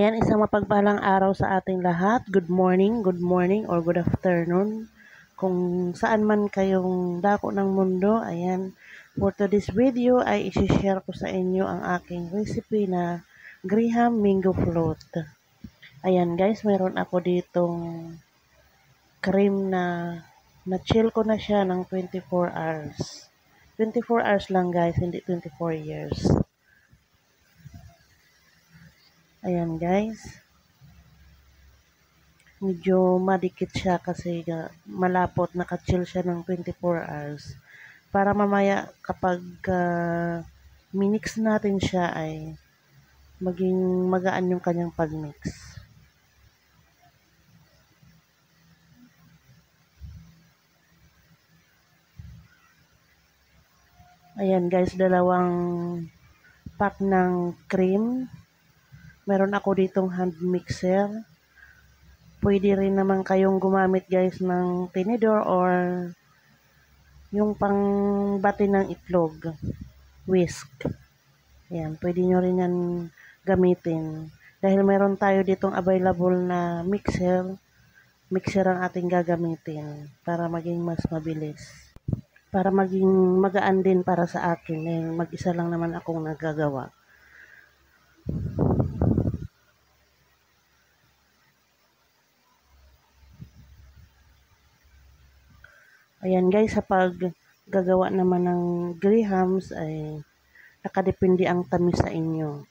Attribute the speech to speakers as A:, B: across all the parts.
A: Ayan, isang mapagpalang araw sa ating lahat. Good morning, or good afternoon. Kung saan man kayong dako ng mundo, ayan. For today's video ay isi-share ko sa inyo ang aking recipe na Graham Mango Float. Ayan guys, meron ako ditong cream na na-chill ko na siya ng 24 hours. 24 hours lang guys, hindi 24 years. Ayan guys. Medyo madikit siya kasi malapot, naka-chill siya ng 24 hours. Para mamaya kapag minix natin siya ay maging magaan yung kanyang pagmix. Ayan guys, dalawang pack ng cream. Meron ako ditong hand mixer. Pwede rin naman kayong gumamit guys ng tinidor or yung pangbati ng itlog, whisk. Ayan, pwede nyo rin yan gamitin. Dahil meron tayo ditong available na mixer ang ating gagamitin para maging mas mabilis. Para maging magaan din para sa akin. Mag-isa lang naman akong nagagawa. Ayan guys, sa paggagawa naman ng grahams ay nakadepende ang tamis sa inyo.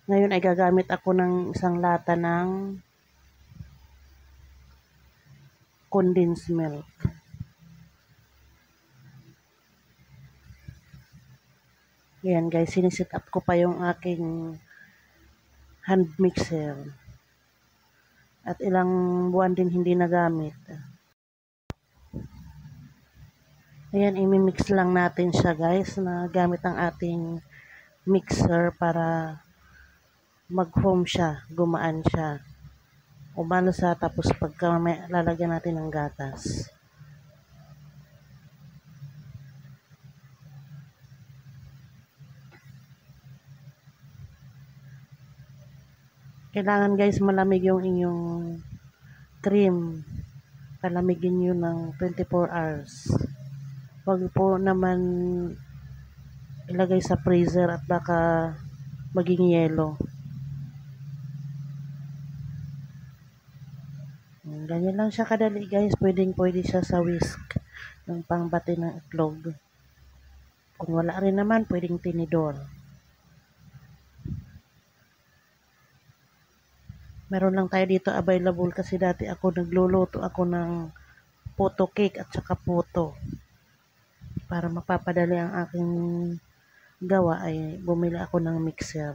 A: Ngayon ay gagamit ako ng isang lata ng condensed milk. Ayan guys, sinisit up ko pa yung aking hand mixer. At ilang buwan din hindi nagamit. Ayan, imimix lang natin siya guys na gamit ang ating mixer para mag-foam siya, gumaan siya. Umano siya tapos pagka lalagyan natin ng gatas. Kailangan guys malamig yung inyong cream. Palamigin nyo ng 24 hours. Huwag po naman ilagay sa freezer at baka maging yelo. Ganyan lang siya kadali guys. Pwede siya sa whisk. Yung pangbati ng itlog. Kung wala rin naman, pwedeng tinidor. Meron lang tayo dito available kasi dati ako nagluluto ako ng puto cake at saka puto. Para mapapadali ang aking gawa ay bumili ako ng mixer.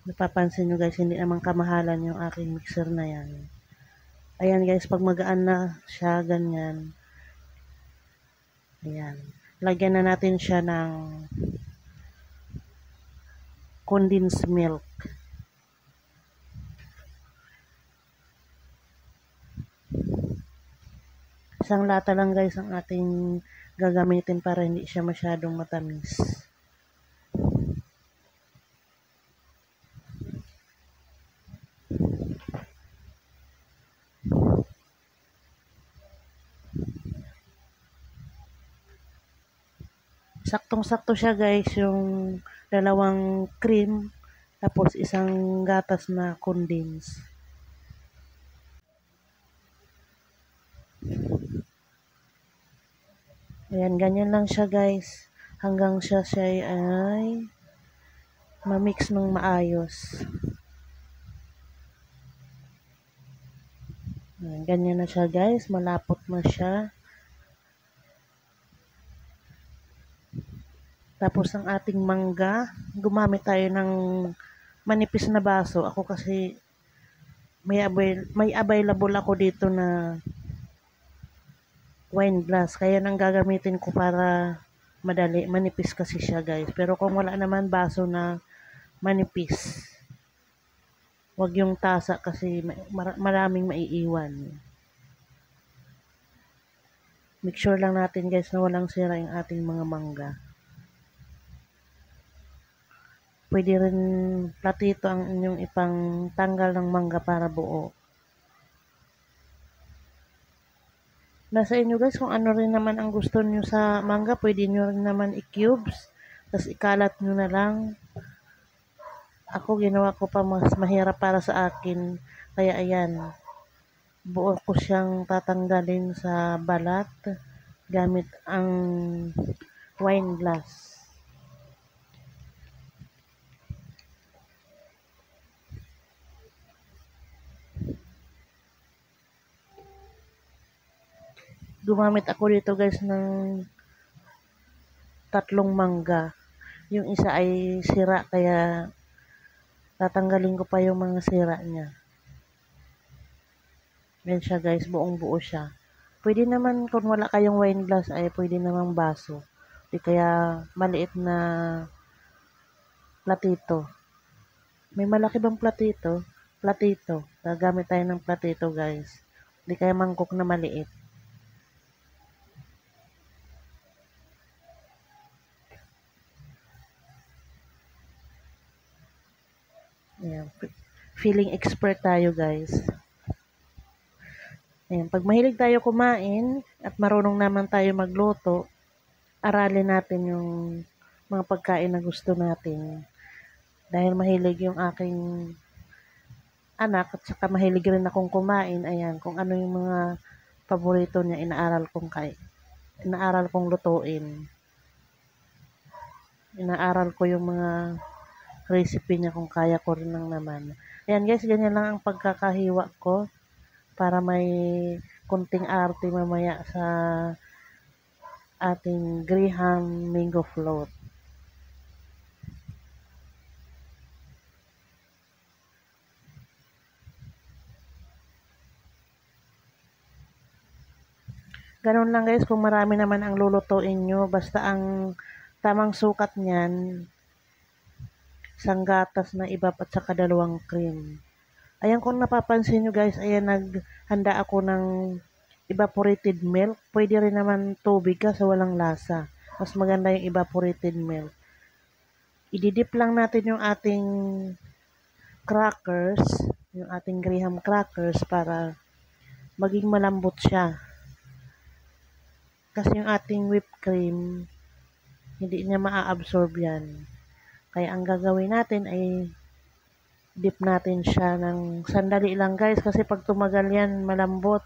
A: Napapansin nyo guys, hindi naman kamahalan yung aking mixer na yan. Ayan guys, pag magaan na siya, ganyan. Ayan. Lagyan na natin siya ng condensed milk. Isang lata lang guys ang ating gagamitin para hindi siya masyadong matamis. Saktong-sakto siya guys, yung dalawang cream tapos isang gatas na condense. Ayan, ganyan lang siya guys. Hanggang siya ay ma-mix ng maayos. Ayan, ganyan na siya guys. Malapot na siya. Tapos ang ating mangga, gumamit tayo ng manipis na baso. Ako kasi may available ako dito na wine glass. Kaya nang gagamitin ko para madali. Manipis kasi siya guys. Pero kung wala naman baso na manipis, wag yung tasa kasi maraming maiiwan. Make sure lang natin guys na walang sira yung ating mga mangga. Pwede rin platito ang inyong ipang tanggal ng mangga para buo. Nasa inyo guys kung ano rin naman ang gusto nyo sa mangga, pwede nyo rin naman i-cubes, tapos ikalat nyo na lang. Ako ginawa ko pa mas mahirap para sa akin, kaya ayan, buo ko siyang tatanggalin sa balat gamit ang wine glass. Gumamit ako dito guys ng 3 mangga. Yung isa ay sira kaya tatanggalin ko pa yung mga sira niya. Yan siya guys, buong buo siya. Pwede naman kung wala kayong wine glass ay pwede namang baso. Di kaya maliit na platito. May malaki bang platito? Platito. Gagamit tayo ng platito guys. Di kaya mangkok na maliit. Ayan. Feeling expert tayo guys. Ayan. Pag mahilig tayo kumain at marunong naman tayo magluto, aralin natin yung mga pagkain na gusto natin. Dahil mahilig yung aking anak at saka mahilig rin akong kumain, ayan, kung ano yung mga paborito niya, inaaral kong lutuin. Inaaral ko yung mga recipe niya kung kaya ko rin lang naman. Ayan guys, ganyan lang ang pagkakahiwa ko para may kunting arte mamaya sa ating graham mango float. Ganun lang guys, kung marami naman ang lulutuin nyo, basta ang tamang sukat niyan, isang gatas na iba at saka 2 cream. Ayan, kung napapansin nyo guys, ayan, naghanda ako ng evaporated milk. Pwede rin naman tubig kasi walang lasa. Mas maganda yung evaporated milk. Ididip lang natin yung ating crackers, yung ating graham crackers para maging malambot siya. Kasi yung ating whipped cream, hindi niya maa-absorb yan. Kaya ang gagawin natin ay dip natin siya ng sandali lang guys. Kasi pag tumagal yan, malambot,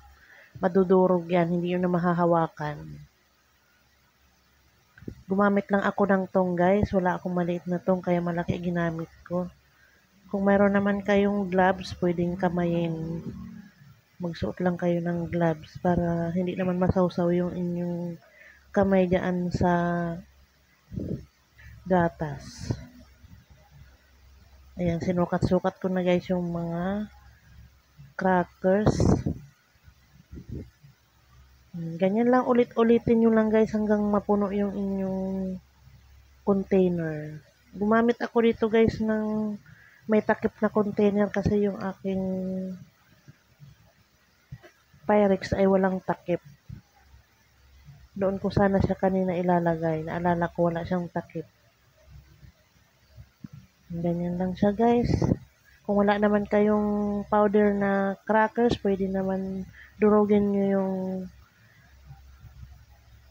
A: madudurog yan, hindi yun na mahahawakan. Gumamit lang ako ng tong guys, wala akong maliit na tong kaya malaki ginamit ko. Kung mayroon naman kayong gloves, pwedeng kamayin. Magsuot lang kayo ng gloves para hindi naman masawsaw yung inyong kamay dyan sa gatas. Ayan, sinukat-sukat ko na guys yung mga crackers. Ganyan lang, ulit-ulitin nyo lang guys hanggang mapuno yung inyong container. Gumamit ako dito guys ng may takip na container kasi yung aking Pyrex ay walang takip. Doon ko sana siya kanina ilalagay. Naalala ko wala siyang takip. Ganyan lang siya guys. Kung wala naman kayong powder na crackers, pwede naman durugin nyo yung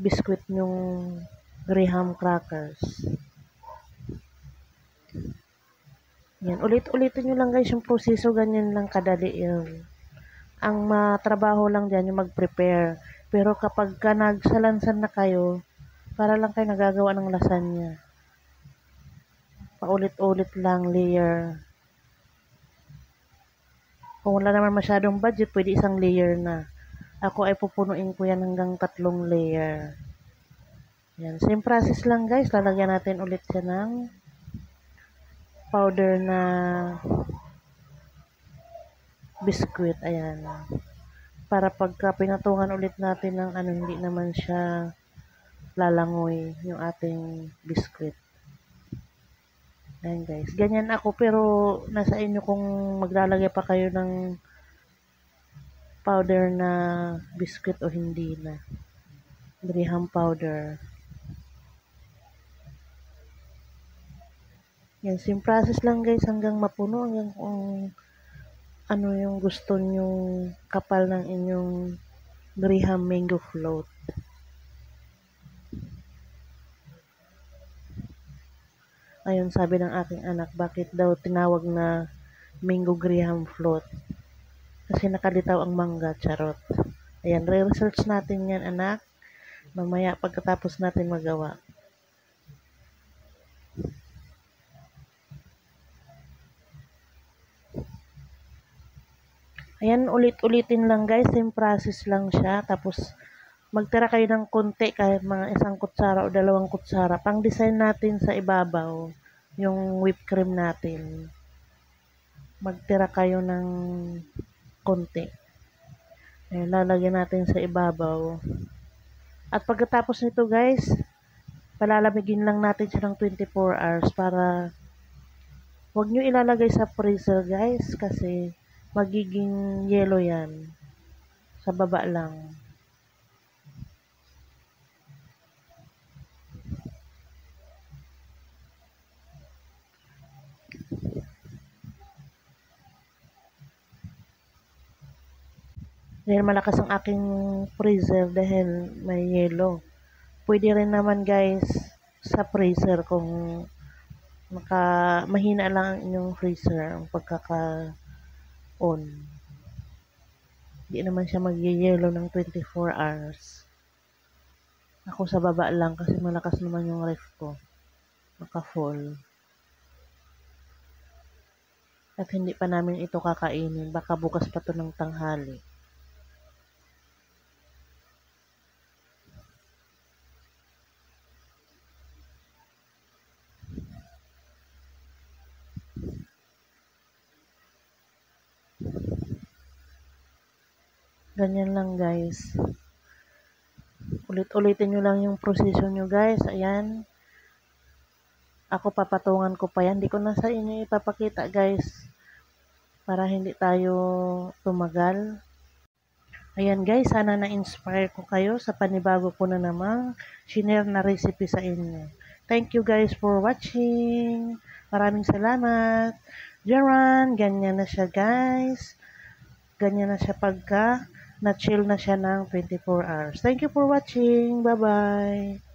A: biskwit yung graham crackers. Yan. Ulit-ulitin nyo lang guys yung proseso. Ganyan lang kadali yun. Ang matrabaho lang dyan yung mag-prepare. Pero kapag ka nagsalansan na kayo, para lang kayo nagagawa ng lasagna. Paulit-ulit lang, layer. Kung wala naman masyadong budget, pwede isang layer na. Ako ay pupunuin ko yan hanggang 3 layer. Yan. Same process lang guys. Lalagyan natin ulit siya ng powder na biscuit. Ayan. Para pagka pinatungan ulit natin ng ano, hindi naman siya lalangoy yung ating biscuit. Ayan guys. Ganyan ako pero nasa inyo kung maglalagay pa kayo ng powder na biscuit o hindi na. Graham powder. Yan, same process lang guys hanggang mapuno, hanggang kung ano yung gusto nyong kapal ng inyong Graham mango float. Ayun, sabi ng aking anak, bakit daw tinawag na mango Graham float? Kasi nakalitaw ang mangga, charot. Ayan, re-research natin yan anak. Mamaya pagkatapos natin magawa. Ayan, ulit-ulitin lang guys, same process lang siya. Tapos, magtira kayo ng konti, kahit mga 1 kutsara o 2 kutsara. Pang design natin sa ibabaw, yung whipped cream natin. Magtira kayo ng konti. Ayan, lalagyan natin sa ibabaw. At pagkatapos nito guys, palalamigin lang natin siya ng 24 hours para huwag nyo ilalagay sa freezer guys kasi magiging yellow yan. Sa baba lang. Dahil malakas ang aking freezer dahil may yellow. Pwede rin naman guys sa freezer kung mahina lang ang inyong freezer ang pagkaka-on. Hindi naman siya mag-yellow ng 24 hours. Ako sa baba lang kasi malakas naman yung ref ko. Naka-full. At hindi pa namin ito kakainin. Baka bukas pa to ng tanghali. Ganyan lang guys. Ulit-ulitin nyo lang yung proseso nyo guys. Ayan. Ako papatungan ko pa yan. Di ko na sa inyo ipapakita guys. Para hindi tayo tumagal. Ayan guys, sana na-inspire ko kayo sa panibago ko na namang shinare na recipe sa inyo. Thank you guys for watching. Maraming salamat. Jaran, ganyan na siya guys. Ganyan na siya pagka na-chill na siya ng 24 hours. Thank you for watching. Bye-bye.